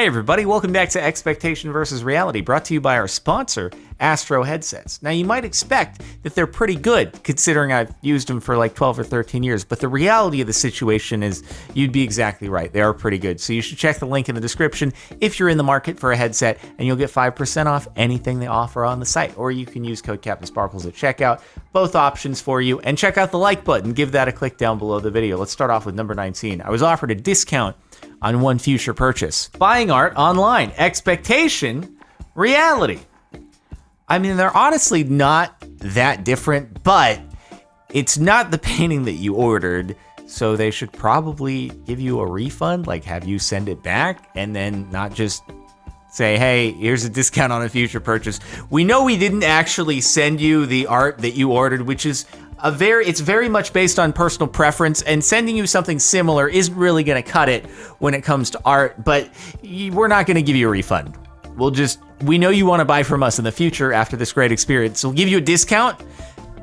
Hey everybody, welcome back to Expectation versus Reality, brought to you by our sponsor, Astro Headsets. Now you might expect that they're pretty good, considering I've used them for like 12 or 13 years, but the reality of the situation is you'd be exactly right. They are pretty good, so you should check the link in the description if you're in the market for a headset, and you'll get 5% off anything they offer on the site, or you can use code CaptainSparkles at checkout. Both options for you, and check out the like button. Give that a click down below the video. Let's start off with number 19. I was offered a discount on one future purchase. Buying art online. Expectation, reality. I mean, they're honestly not that different, but it's not the painting that you ordered, so they should probably give you a refund, like have you send it back, and then not just say, hey, here's a discount on a future purchase. We know we didn't actually send you the art that you ordered, which is it's very much based on personal preference, and sending you something similar isn't really gonna cut it when it comes to art, but we're not gonna give you a refund. We know you wanna buy from us in the future after this great experience, so we'll give you a discount,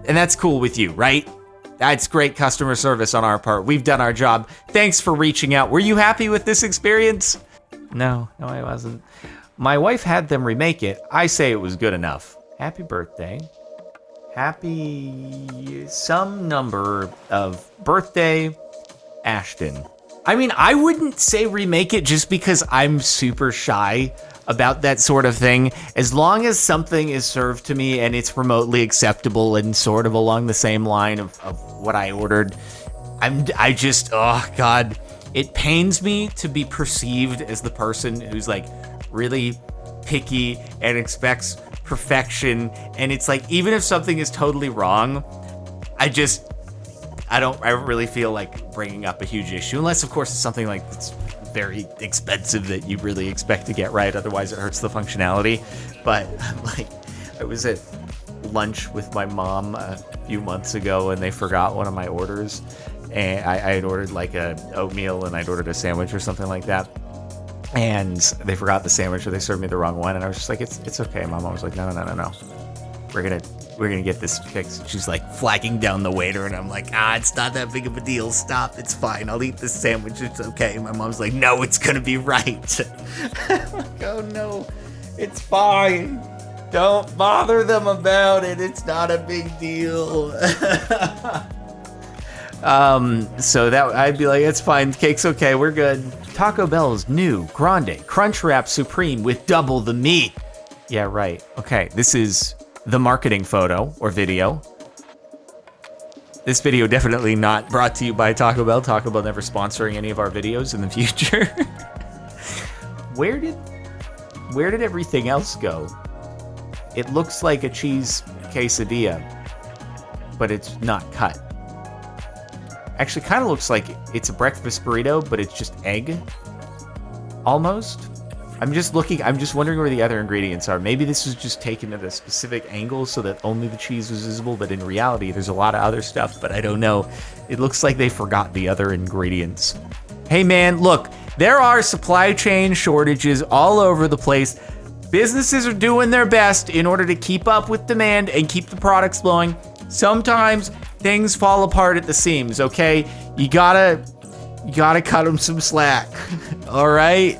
and that's cool with you, right? That's great customer service on our part. We've done our job. Thanks for reaching out. Were you happy with this experience? No, I wasn't. My wife had them remake it. I say it was good enough. Happy birthday. Happy some number of birthday, Ashton. I mean, I wouldn't say remake it just because I'm super shy about that sort of thing. As long as something is served to me and it's remotely acceptable and sort of along the same line of what I ordered, oh God, it pains me to be perceived as the person who's like really picky and expects perfection, and it's like, even if something is totally wrong, I don't really feel like bringing up a huge issue, unless of course it's something like it's very expensive that you really expect to get right, otherwise it hurts the functionality. But like, I was at lunch with my mom a few months ago and they forgot one of my orders, and I had ordered like a oatmeal and I'd ordered a sandwich or something like that. And they forgot the sandwich, or they served me the wrong one, and I was just like, it's okay. My mom was like, no. We're gonna get this fixed. She's like flagging down the waiter, and I'm like, it's not that big of a deal. Stop, it's fine. I'll eat this sandwich. It's okay. My mom's like, no, it's gonna be right. I'm like, oh no, it's fine. Don't bother them about it. It's not a big deal. So that I'd be like, it's fine. Cake's okay. We're good. Taco Bell's new Grande Crunchwrap Supreme with double the meat. Yeah, right. Okay, this is the marketing photo or video. This video definitely not brought to you by Taco Bell. Taco Bell never sponsoring any of our videos in the future. Where did everything else go? It looks like a cheese quesadilla, but it's not cut. Actually, kind of looks like it's a breakfast burrito, but it's just egg, almost. I'm just wondering where the other ingredients are. Maybe this was just taken at a specific angle so that only the cheese was visible, but in reality, there's a lot of other stuff, but I don't know. It looks like they forgot the other ingredients. Hey man, look, there are supply chain shortages all over the place. Businesses are doing their best in order to keep up with demand and keep the products flowing. Sometimes things fall apart at the seams, okay? You gotta cut them some slack, all right?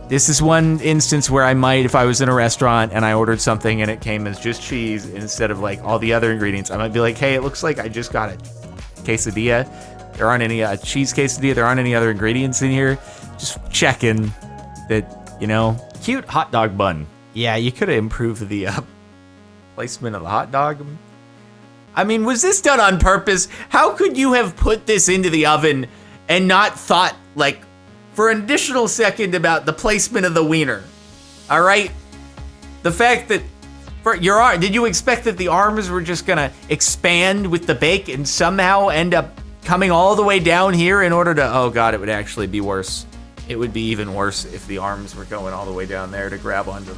This is one instance where I might, if I was in a restaurant and I ordered something and it came as just cheese instead of like all the other ingredients, I might be like, hey, it looks like I just got a quesadilla. There aren't any cheese quesadilla. There aren't any other ingredients in here. Just checking that, cute hot dog bun. Yeah, you could have improved the placement of the hot dog. I mean, was this done on purpose? How could you have put this into the oven and not thought, like, for an additional second about the placement of the wiener? All right? The fact that for your arm, did you expect that the arms were just gonna expand with the bake and somehow end up coming all the way down here in order to, oh God, it would actually be worse. It would be even worse if the arms were going all the way down there to grab onto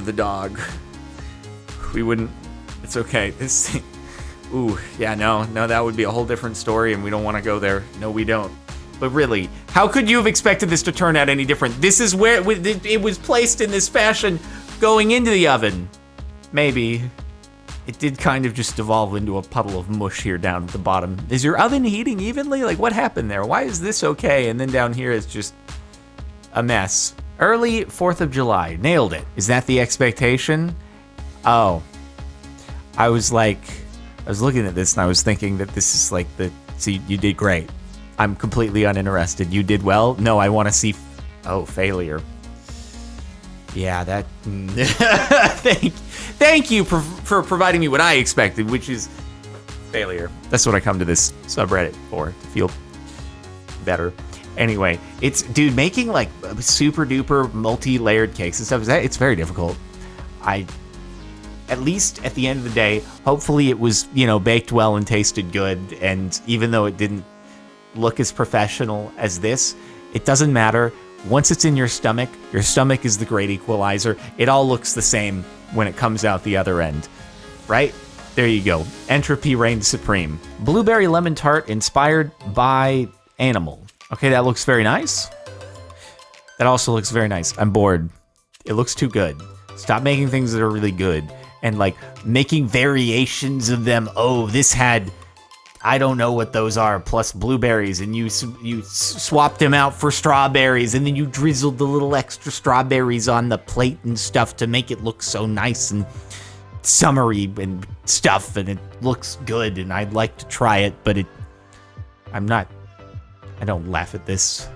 the dog. We wouldn't. It's okay. This thing, no, that would be a whole different story, and we don't want to go there. No, we don't. But really, how could you have expected this to turn out any different? This is where it was placed in this fashion going into the oven. Maybe. It did kind of just devolve into a puddle of mush here down at the bottom. Is your oven heating evenly? Like, what happened there? Why is this okay? And then down here it's just a mess. Early 4th of July. Nailed it. Is that the expectation? Oh. I was looking at this and I was thinking that this is like see, you did great. I'm completely uninterested. You did well? No, I want to see... Oh, failure. Yeah, that... Thank you for providing me what I expected, which is failure. That's what I come to this subreddit for, to feel better. Anyway, dude, making like super duper multi-layered cakes and stuff, it's very difficult. At least at the end of the day, hopefully it was, baked well and tasted good. And even though it didn't look as professional as this, it doesn't matter. Once it's in your stomach is the great equalizer. It all looks the same when it comes out the other end, right? There you go. Entropy reigns supreme. Blueberry lemon tart inspired by animal. Okay, that looks very nice. That also looks very nice. I'm bored. It looks too good. Stop making things that are really good and like making variations of them. Oh, this had, I don't know what those are, plus blueberries, and you swapped them out for strawberries, and then you drizzled the little extra strawberries on the plate and stuff to make it look so nice and summery and stuff, and it looks good, and I'd like to try it, but I don't laugh at this.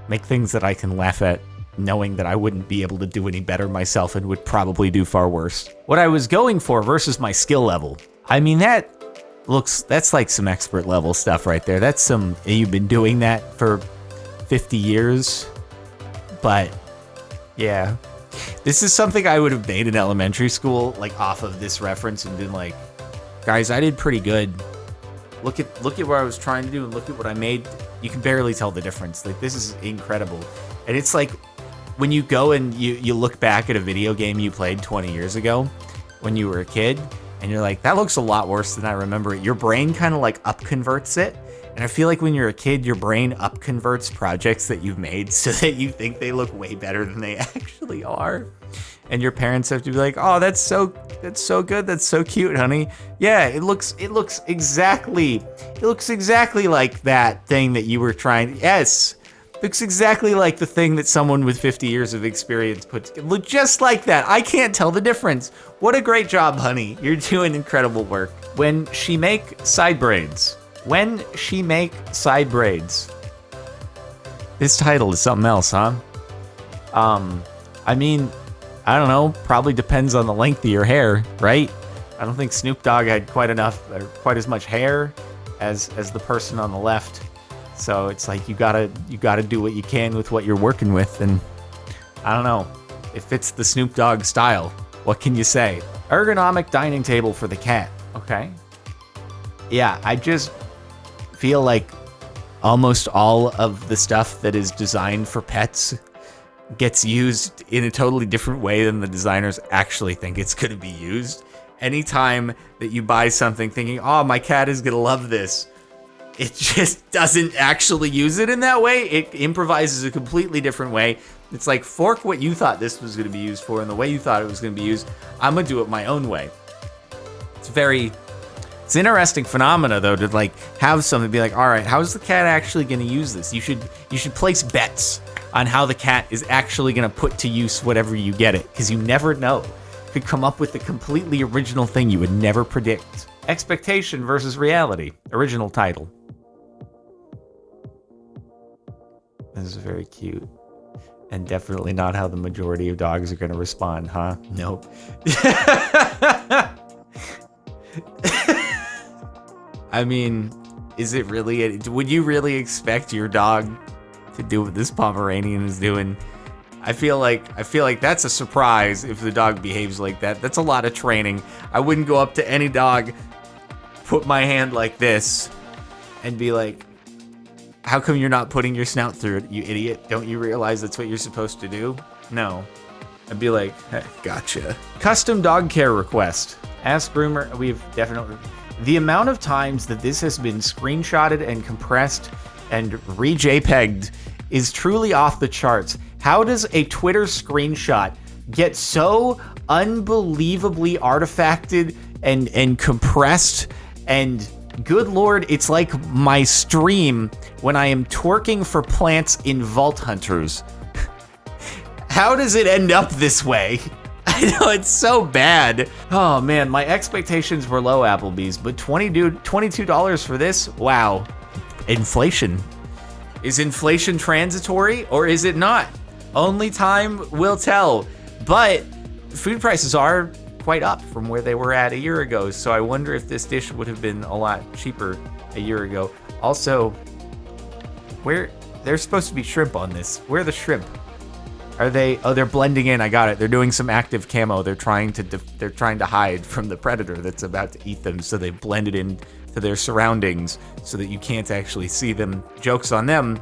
Make things that I can laugh at, knowing that I wouldn't be able to do any better myself and would probably do far worse. What I was going for versus my skill level. I mean, that's like some expert level stuff right there. That's you've been doing that for 50 years. But yeah, this is something I would have made in elementary school, like off of this reference, and been like, guys, I did pretty good. Look at what I was trying to do and look at what I made. You can barely tell the difference. Like, this is incredible. And it's like when you go and you look back at a video game you played 20 years ago when you were a kid, and you're like, that looks a lot worse than I remember it. Your brain kind of like upconverts it. And I feel like when you're a kid, your brain upconverts projects that you've made so that you think they look way better than they actually are. And your parents have to be like, oh, that's so good. That's so cute, honey. Yeah, it looks exactly like that thing that you were trying. Yes. Looks exactly like the thing that someone with 50 years of experience puts together. Look just like that. I can't tell the difference. What a great job, honey. You're doing incredible work. When she make side braids. This title is something else, huh? I mean, I don't know. Probably depends on the length of your hair, right? I don't think Snoop Dogg had quite as much hair as the person on the left. So it's like you gotta do what you can with what you're working with, and I don't know. It fits the Snoop Dogg style. What can you say? Ergonomic dining table for the cat. Okay. Yeah, I just feel like almost all of the stuff that is designed for pets gets used in a totally different way than the designers actually think it's going to be used. Anytime that you buy something thinking, oh, my cat is going to love this, it just doesn't actually use it in that way. It improvises a completely different way. It's like, fork what you thought this was going to be used for and the way you thought it was going to be used. I'm going to do it my own way. It's an interesting phenomena, though, to like have something be like, all right, how is the cat actually going to use this? You should place bets on how the cat is actually going to put to use whatever you get it, because you never know. Could come up with a completely original thing you would never predict. Expectation versus reality. Original title. This is very cute. And definitely not how the majority of dogs are going to respond, huh? Nope. I mean, is it really... Would you really expect your dog to do what this Pomeranian is doing? I feel like that's a surprise if the dog behaves like that. That's a lot of training. I wouldn't go up to any dog, put my hand like this, and be like, how come you're not putting your snout through it, you idiot? Don't you realize that's what you're supposed to do? No. I'd be like, hey, gotcha. Custom dog care request. Ask groomer, we've definitely... The amount of times that this has been screenshotted and compressed and re-JPEG'd is truly off the charts. How does a Twitter screenshot get so unbelievably artifacted and compressed and Good Lord, it's like my stream when I am twerking for plants in Vault Hunters. How does it end up this way? I know, it's so bad. Oh man, my expectations were low, Applebee's, but $22 for this? Wow. Inflation. Is inflation transitory or is it not? Only time will tell. But food prices are quite up from where they were at a year ago, so I wonder if this dish would have been a lot cheaper a year ago. Also, there's supposed to be shrimp on this. Where are the shrimp? Are they? Oh, they're blending in. I got it. They're doing some active camo. They're trying to hide from the predator that's about to eat them, so they blended in to their surroundings so that you can't actually see them. Joke's on them.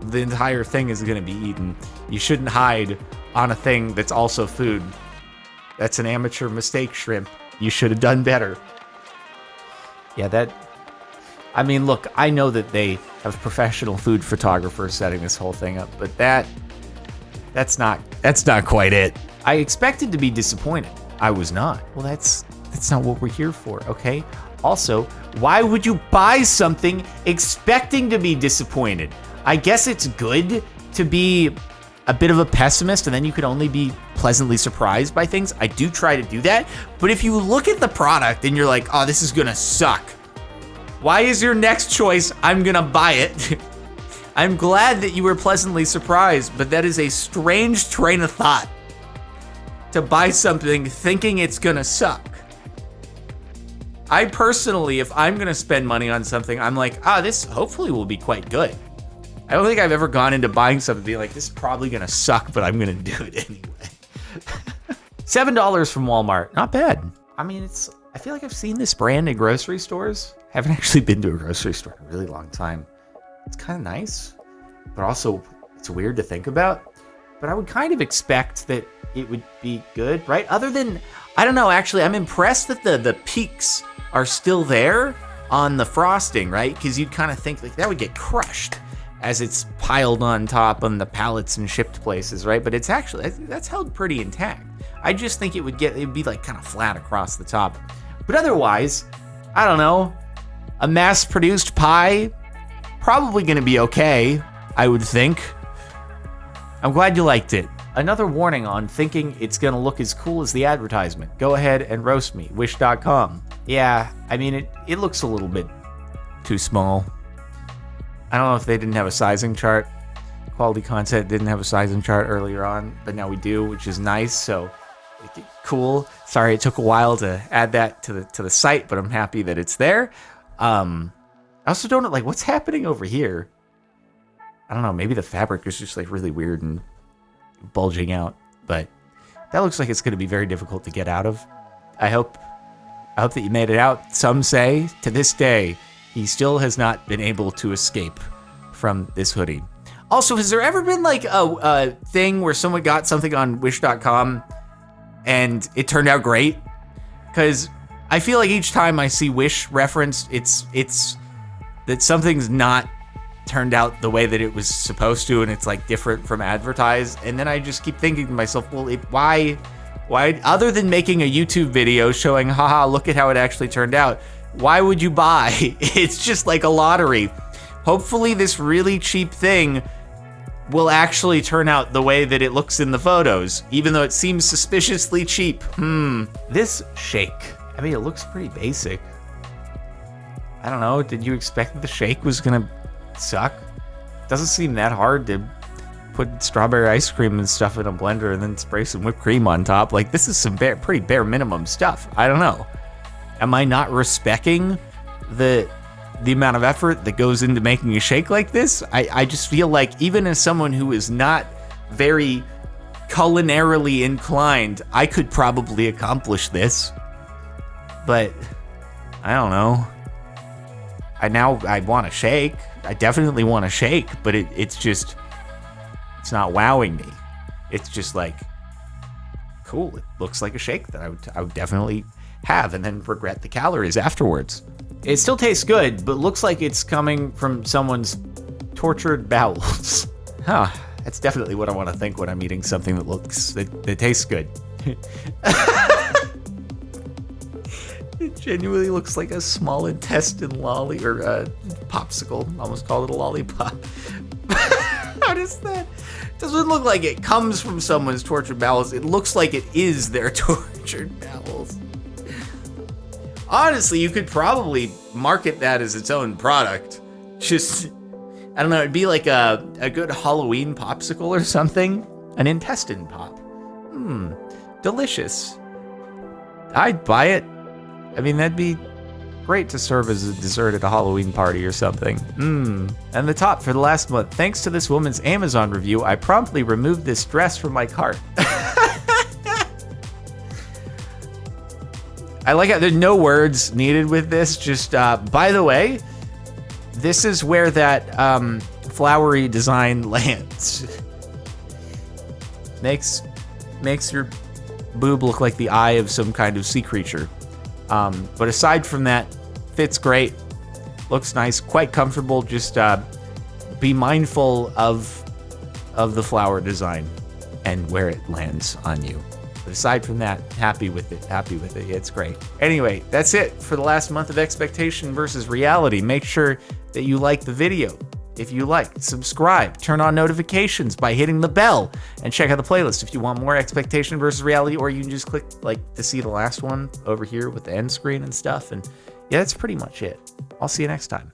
The entire thing is going to be eaten. You shouldn't hide on a thing that's also food. That's an amateur mistake, shrimp. You should have done better. Yeah, I mean, look, I know that they have professional food photographers setting this whole thing up, but that's not quite it. I expected to be disappointed. I was not. Well, that's not what we're here for, okay? Also, why would you buy something expecting to be disappointed? I guess it's good to be a bit of a pessimist and then you could only be pleasantly surprised by things. I do try to do that, but if you look at the product and you're like, oh, this is gonna suck, why is your next choice, I'm gonna buy it? I'm glad that you were pleasantly surprised, but that is a strange train of thought to buy something thinking it's gonna suck. I personally, if I'm gonna spend money on something, I'm like, this hopefully will be quite good. I don't think I've ever gone into buying something and be like, this is probably gonna suck, but I'm gonna do it anyway. $7 from Walmart, not bad. I mean, I feel like I've seen this brand in grocery stores. I haven't actually been to a grocery store in a really long time. It's kind of nice, but also it's weird to think about. But I would kind of expect that it would be good, right? Other than, I don't know, actually, I'm impressed that the peaks are still there on the frosting, right? Because you'd kind of think like that would get crushed as it's piled on top on the pallets and shipped places, right? But it's actually, that's held pretty intact. I just think it'd be like kind of flat across the top. But otherwise, I don't know, a mass-produced pie, probably gonna be okay, I would think. I'm glad you liked it. Another warning on thinking it's gonna look as cool as the advertisement. Go ahead and roast me, wish.com. Yeah, I mean, it looks a little bit too small. I don't know if they didn't have a sizing chart. Quality Content didn't have a sizing chart earlier on, but now we do, which is nice, so cool. Sorry it took a while to add that to the site, but I'm happy that it's there. I also don't know, like, what's happening over here? I don't know, maybe the fabric is just like really weird and bulging out, but that looks like it's going to be very difficult to get out of. I hope that you made it out. Some say, to this day, he still has not been able to escape from this hoodie. Also, has there ever been like a thing where someone got something on wish.com and it turned out great? Because I feel like each time I see Wish referenced, it's that something's not turned out the way that it was supposed to, and it's like different from advertised. And then I just keep thinking to myself, well, why, other than making a YouTube video showing, haha, look at how it actually turned out, why would you buy? It's just like a lottery. Hopefully this really cheap thing will actually turn out the way that it looks in the photos, even though it seems suspiciously cheap. This shake, I mean, it looks pretty basic. I don't know, did you expect that the shake was gonna suck? Doesn't seem that hard to put strawberry ice cream and stuff in a blender and then spray some whipped cream on top. Like, this is some pretty bare minimum stuff. I don't know. Am I not respecting the amount of effort that goes into making a shake like this? I just feel like even as someone who is not very culinarily inclined, I could probably accomplish this. But I don't know. I want a shake. I definitely want a shake, but it's not wowing me. It's just like, cool, it looks like a shake that I would definitely have and then regret the calories afterwards. It still tastes good, but looks like it's coming from someone's tortured bowels. That's definitely what I want to think when I'm eating something that tastes good. It genuinely looks like a small intestine lolly or a popsicle. Almost called it a lollipop. How does that? It doesn't look like it comes from someone's tortured bowels. It looks like it is their tortured bowels. Honestly, you could probably market that as its own product. Just, I don't know, it'd be like a good Halloween popsicle or something. An intestine pop. Delicious. I'd buy it. I mean, that'd be great to serve as a dessert at a Halloween party or something. And the top for the last month. Thanks to this woman's Amazon review, I promptly removed this dress from my cart. I like how there's no words needed with this. Just, by the way, this is where that flowery design lands. Makes your boob look like the eye of some kind of sea creature. But aside from that, fits great, looks nice, quite comfortable. Just be mindful of the flower design and where it lands on you. But aside from that, happy with it. It's great. Anyway, that's it for the last month of Expectation versus Reality. Make sure that you like the video. If you like, subscribe, turn on notifications by hitting the bell, and check out the playlist if you want more Expectation versus Reality, or you can just click like to see the last one over here with the end screen and stuff. And yeah, that's pretty much it. I'll see you next time.